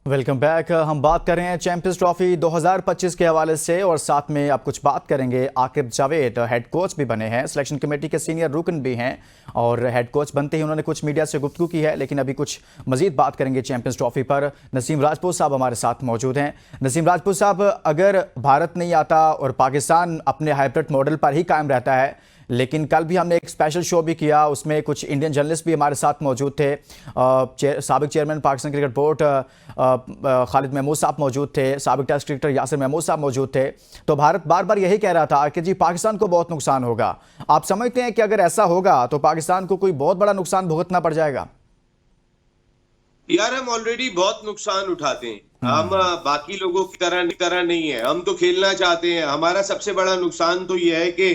Welcome back. हम बात कर रहे हैं चैंपियंस ट्रॉफी 2025 के हवाले से और साथ में आप कुछ बात करेंगे। आकिब जावेद हेड कोच भी बने हैं, सिलेक्शन कमेटी के सीनियर रुकन भी हैं और हेड कोच बनते ही उन्होंने कुछ मीडिया से गुफ्तगू की है। लेकिन अभी कुछ मजीद बात करेंगे चैंपियंस ट्रॉफी पर। नसीम राजपूत साहब हमारे साथ मौजूद हैं। नसीम राजपूत साहब, अगर भारत नहीं आता और पाकिस्तान अपने हाइब्रिड मॉडल पर ही कायम रहता है, लेकिन कल भी हमने एक स्पेशल शो भी किया, उसमें कुछ इंडियन जर्नलिस्ट भी हमारे साथ मौजूद थे। साबिक chairman Pakistan cricket board Khalid Mahmood sahab मौजूद थे, साबिक टेस्ट क्रिकेटर यासिर महमूद साहब मौजूद थे। तो भारत बार बार यही कह रहा था कि जी पाकिस्तान को बहुत नुकसान होगा। आप समझते हैं कि अगर ऐसा होगा तो पाकिस्तान को कोई बहुत बड़ा नुकसान भुगतना पड़ जाएगा? यार, हम ऑलरेडी बहुत नुकसान उठाते हैं। हम बाकी लोगों की तरह नहीं है। हम तो खेलना चाहते हैं। हमारा सबसे बड़ा नुकसान तो यह है कि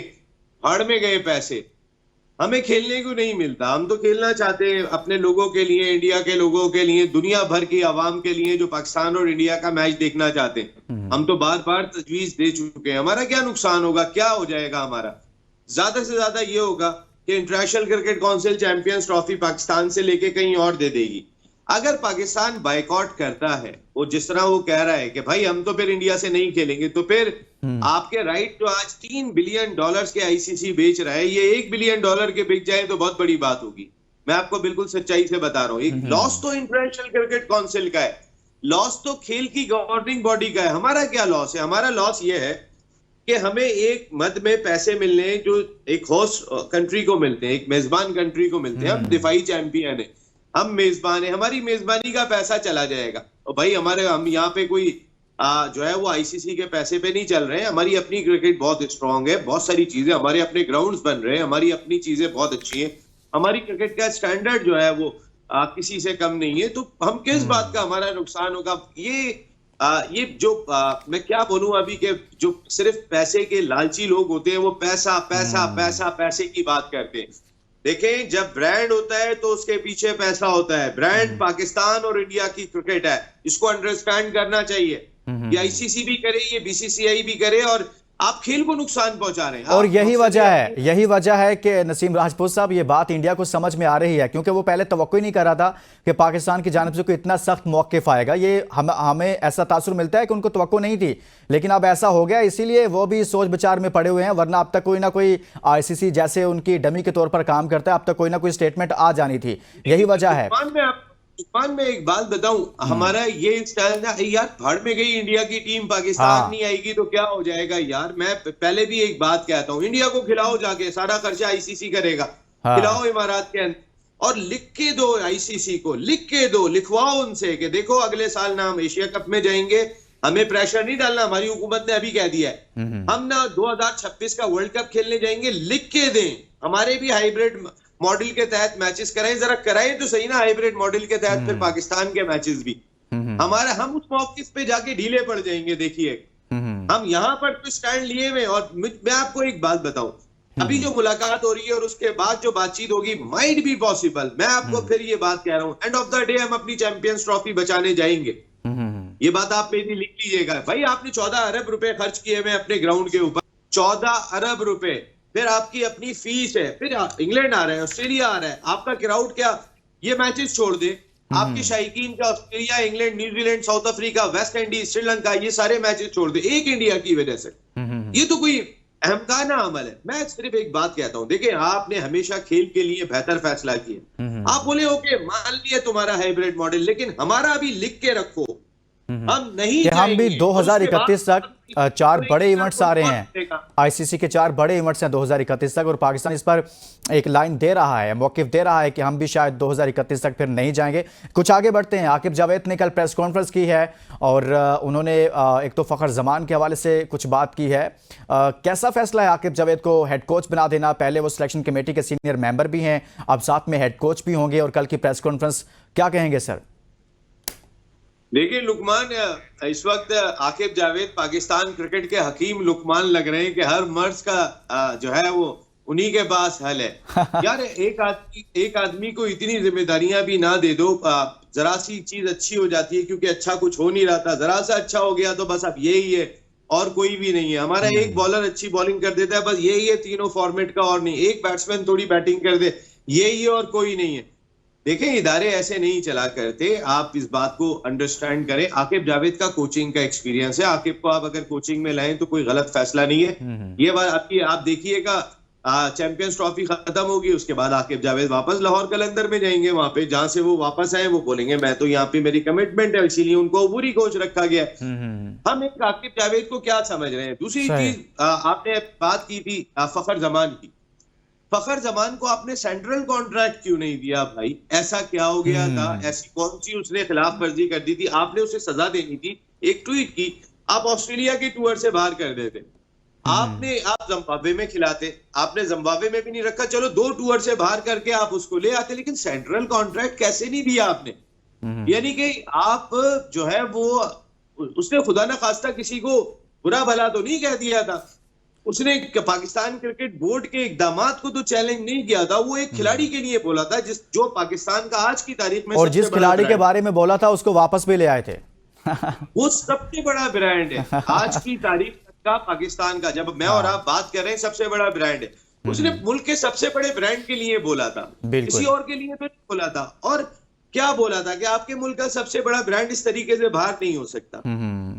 भाड़ में गए पैसे, हमें खेलने को नहीं मिलता। हम तो खेलना चाहते हैं अपने लोगों के लिए, इंडिया के लोगों के लिए, दुनिया भर की आवाम के लिए जो पाकिस्तान और इंडिया का मैच देखना चाहते हैं। हम तो बार बार तजवीज दे चुके हैं। हमारा क्या नुकसान होगा, क्या हो जाएगा? हमारा ज्यादा से ज्यादा ये होगा कि international cricket council champions trophy Pakistan से लेके कहीं और दे देगी। अगर पाकिस्तान बायकॉट करता है, वो जिस तरह वो कह रहा है कि भाई हम तो फिर इंडिया से नहीं खेलेंगे, तो फिर आपके राइट जो आज $3 बिलियन के आईसीसी बेच रहा है, ये $1 बिलियन के बिक जाए तो बहुत बड़ी बात होगी। मैं आपको बिल्कुल सच्चाई से बता रहा हूँ। एक लॉस तो इंटरनेशनल क्रिकेट काउंसिल का है, लॉस तो खेल की गवर्निंग बॉडी का है। हमारा क्या लॉस है? हमारा लॉस ये है कि हमें एक मद में पैसे मिलने हैं जो एक होस्ट कंट्री को मिलते हैं, एक मेजबान कंट्री को मिलते हैं। हम दिफाई चैंपियन है, हम मेजबान है, हमारी मेजबानी का पैसा चला जाएगा। और भाई हम यहाँ पे कोई जो है वो आईसीसी के पैसे पे नहीं चल रहे हैं। हमारी अपनी क्रिकेट बहुत स्ट्रांग है, बहुत सारी चीजें, हमारे अपने ग्राउंड्स बन रहे हैं, हमारी अपनी चीजें बहुत अच्छी हैं। हमारी क्रिकेट का स्टैंडर्ड जो है वो किसी से कम नहीं है। तो हम किस बात का हमारा नुकसान होगा? ये जो मैं क्या बोलूं अभी के जो सिर्फ पैसे के लालची लोग होते हैं, वो पैसा पैसा पैसा पैसे की बात करते हैं। देखें, जब ब्रांड होता है तो उसके पीछे पैसा होता है। ब्रांड पाकिस्तान और इंडिया की क्रिकेट है, इसको अंडरस्टैंड करना चाहिए। ये आईसीसी भी करे, ये बीसीसीआई भी करे, और आप खेल को नुकसान पहुंचा रहे हैं। और यही वजह है कि नसीम राजपूत साहब, ये बात इंडिया को समझ में आ रही है, क्योंकि वो पहले तवक्को ही नहीं कर रहा था कि पाकिस्तान की जानिब से कोई इतना सख्त मौक़िफ़ आएगा। ये हमें ऐसा तासुर मिलता है कि उनको तवक्को नहीं थी, लेकिन अब ऐसा हो गया, इसीलिए वो भी सोच विचार में पड़े हुए हैं। वरना अब तक कोई ना कोई आईसीसी जैसे उनकी डमी के तौर पर काम करता है, अब तक कोई ना कोई स्टेटमेंट आ जानी थी। यही वजह है। उस्मान, मैं एक बात बताऊं, हमारा ये स्टाइल ना यार, भाड़ में गई इंडिया की टीम, पाकिस्तान नहीं आएगी तो क्या हो जाएगा? यार, मैं पहले भी एक बात कहता हूं, इंडिया को खिलाओ, जाके सारा खर्चा आईसीसी करेगा। खिलाओ इमारात के अंदर, और लिख के दो आईसीसी को, लिख के दो, लिखवाओ उनसे कि देखो अगले साल ना हम एशिया कप में जाएंगे, हमें प्रेशर नहीं डालना। हमारी हुकूमत ने अभी कह दिया है हम ना 2026 का वर्ल्ड कप खेलने जाएंगे, लिख के दें। हमारे भी हाइब्रिड मॉडल के तहत मैचेस कराएं, जरा कराएं तो सही ना हाइब्रिड मॉडल के तहत फिर पाकिस्तान के मैचेस भी। हम उस मौके पे जाके ढीले पड़ जाएंगे। देखिए, हम यहाँ पर तो स्टैंड लिए हुए। और मैं आपको एक बात बताऊं, अभी जो मुलाकात हो रही है और उसके बाद जो बातचीत होगी, माइट बी पॉसिबल, मैं आपको फिर ये बात कह रहा हूँ, एंड ऑफ द डे हम अपनी चैंपियंस ट्रॉफी बचाने जाएंगे। ये बात आप मेरी लिख लीजिएगा। भाई, आपने 14 अरब रुपए खर्च किए हुए अपने ग्राउंड के ऊपर, 14 अरब रुपए, फिर आपकी अपनी फीस है, फिर इंग्लैंड आ रहा है, ऑस्ट्रेलिया आ रहा है, आपका क्राउड क्या ये मैचेस छोड़ दे? आपकी शायकीन का Australia, England, New Zealand, south Africa, West Indies, Sri Lanka, ये सारे मैचेस छोड़ दे एक इंडिया की वजह से। ये तो कोई अहमकाना अमल है। मैं सिर्फ एक बात कहता हूं, देखिए, आपने हमेशा खेल के लिए बेहतर फैसला किया। आप बोले ओके, मान लिया तुम्हारा हाइब्रिड मॉडल, लेकिन हमारा भी लिख के रखो। हम नहीं, हम भी 2031 तक 4 बड़े इवेंट्स आ रहे हैं। आईसीसी के 4 बड़े इवेंट्स हैं 2031 तक, और पाकिस्तान इस पर एक लाइन दे रहा है, मौक़िफ़ दे रहा है कि हम भी शायद 2031 तक फिर नहीं जाएंगे। कुछ आगे बढ़ते हैं। आकिब जावेद ने कल प्रेस कॉन्फ्रेंस की है और उन्होंने एक तो फ़खर जमान के हवाले से कुछ बात की है। कैसा फैसला है आकिब जावेद को हेड कोच बना देना? पहले वो सिलेक्शन कमेटी के सीनियर मेंबर भी हैं, अब साथ में हेड कोच भी होंगे, और कल की प्रेस कॉन्फ्रेंस क्या कहेंगे सर? देखिए लुकमान, इस वक्त आकिब जावेद पाकिस्तान क्रिकेट के हकीम लुकमान लग रहे हैं कि हर मर्ज का जो है वो उन्हीं के पास हल है। यार, एक आदमी को इतनी जिम्मेदारियां भी ना दे दो, जरा सी चीज अच्छी हो जाती है, क्योंकि अच्छा कुछ हो नहीं रहा था, जरा सा अच्छा हो गया तो बस अब यही है और कोई भी नहीं है। हमारा एक बॉलर अच्छी बॉलिंग कर देता है, बस यही है तीनों फॉर्मेट का, और नहीं। एक बैट्समैन थोड़ी बैटिंग कर दे, यही है और कोई नहीं है। देखें, इदारे ऐसे नहीं चला करते, आप इस बात को अंडरस्टैंड करें। आकिब जावेद का कोचिंग का एक्सपीरियंस है, आकिब को आप अगर कोचिंग में लाएं तो कोई गलत फैसला नहीं है। ये बात आपकी, आप देखिएगा चैंपियंस ट्रॉफी खत्म होगी, उसके बाद आकिब जावेद वापस लाहौर कलंदर में जाएंगे, वहां पे जहां से वो वापस आए वो बोलेंगे मैं तो यहाँ पे मेरी कमिटमेंट है, इसीलिए उनको अबूरी कोच रखा गया है। हम एक आकिब जावेद को क्या समझ रहे हैं। दूसरी चीज, आपने बात की थी फखर जमान की। फखर जमान को आपने सेंट्रल कॉन्ट्रैक्ट क्यों नहीं दिया भाई? ऐसा क्या हो गया था? ऐसी कौन सी उसने खिलाफ वर्जी कर दी थी? आपने उसे सजा देनी थी। एक ट्वीट की, आप ऑस्ट्रेलिया के टूर से बाहर कर देते, आप जिम्बाब्वे में खिलाते, आपने जिम्बाब्वे में भी नहीं रखा, चलो 2 टूर से बाहर करके आप उसको ले आते, लेकिन सेंट्रल कॉन्ट्रैक्ट कैसे नहीं दिया आपने? यानी कि आप जो है वो, उसने खुदा ना खास्ता किसी को बुरा भला तो नहीं कह दिया था, उसने पाकिस्तान क्रिकेट बोर्ड के इकदामात को तो चैलेंज नहीं किया था, वो एक खिलाड़ी के लिए बोला था जो पाकिस्तान का आज की तारीख में, और जिस खिलाड़ी के बारे में बोला था उसको वापस भी ले आए थे। वो सबसे बड़ा ब्रांड है आज की तारीख का पाकिस्तान का। जब मैं और आप बात कर रहे हैं, सबसे बड़ा ब्रांड है। उसने मुल्क के सबसे बड़े ब्रांड के लिए बोला था, किसी और के लिए तो नहीं बोला था। और क्या बोला था कि आपके मुल्क का सबसे बड़ा ब्रांड इस तरीके से बाहर नहीं हो सकता।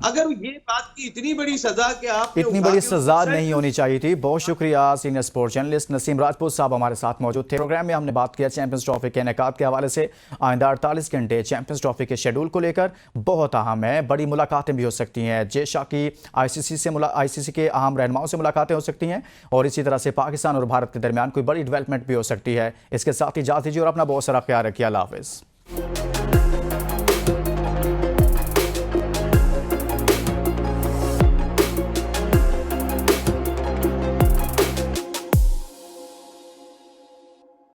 अगर ये बात की इतनी बड़ी सजा कि आप इतनी बड़ी सजा नहीं होनी चाहिए थी। बहुत शुक्रिया senior sports journalist Naseem Rajput साहब हमारे साथ मौजूद थे। प्रोग्राम में हमने बात किया चैंपियंस ट्रॉफी के इनेकाद के हवाले से। आइंदा 48 घंटे चैंपियंस ट्रॉफी के शेड्यूल को लेकर बहुत अहम है, बड़ी मुलाकातें भी हो सकती हैं। जेशा की आईसीसी के अहम रहनुमाओं से मुलाकातें हो सकती हैं, और इसी तरह से पाकिस्तान और भारत के दरमियान कोई बड़ी डेवलपमेंट भी हो सकती है। इसके साथ ही इजाज़त दीजिए और अपना बहुत सारा ख्याल रखिए। अल्लाह हाफिज़।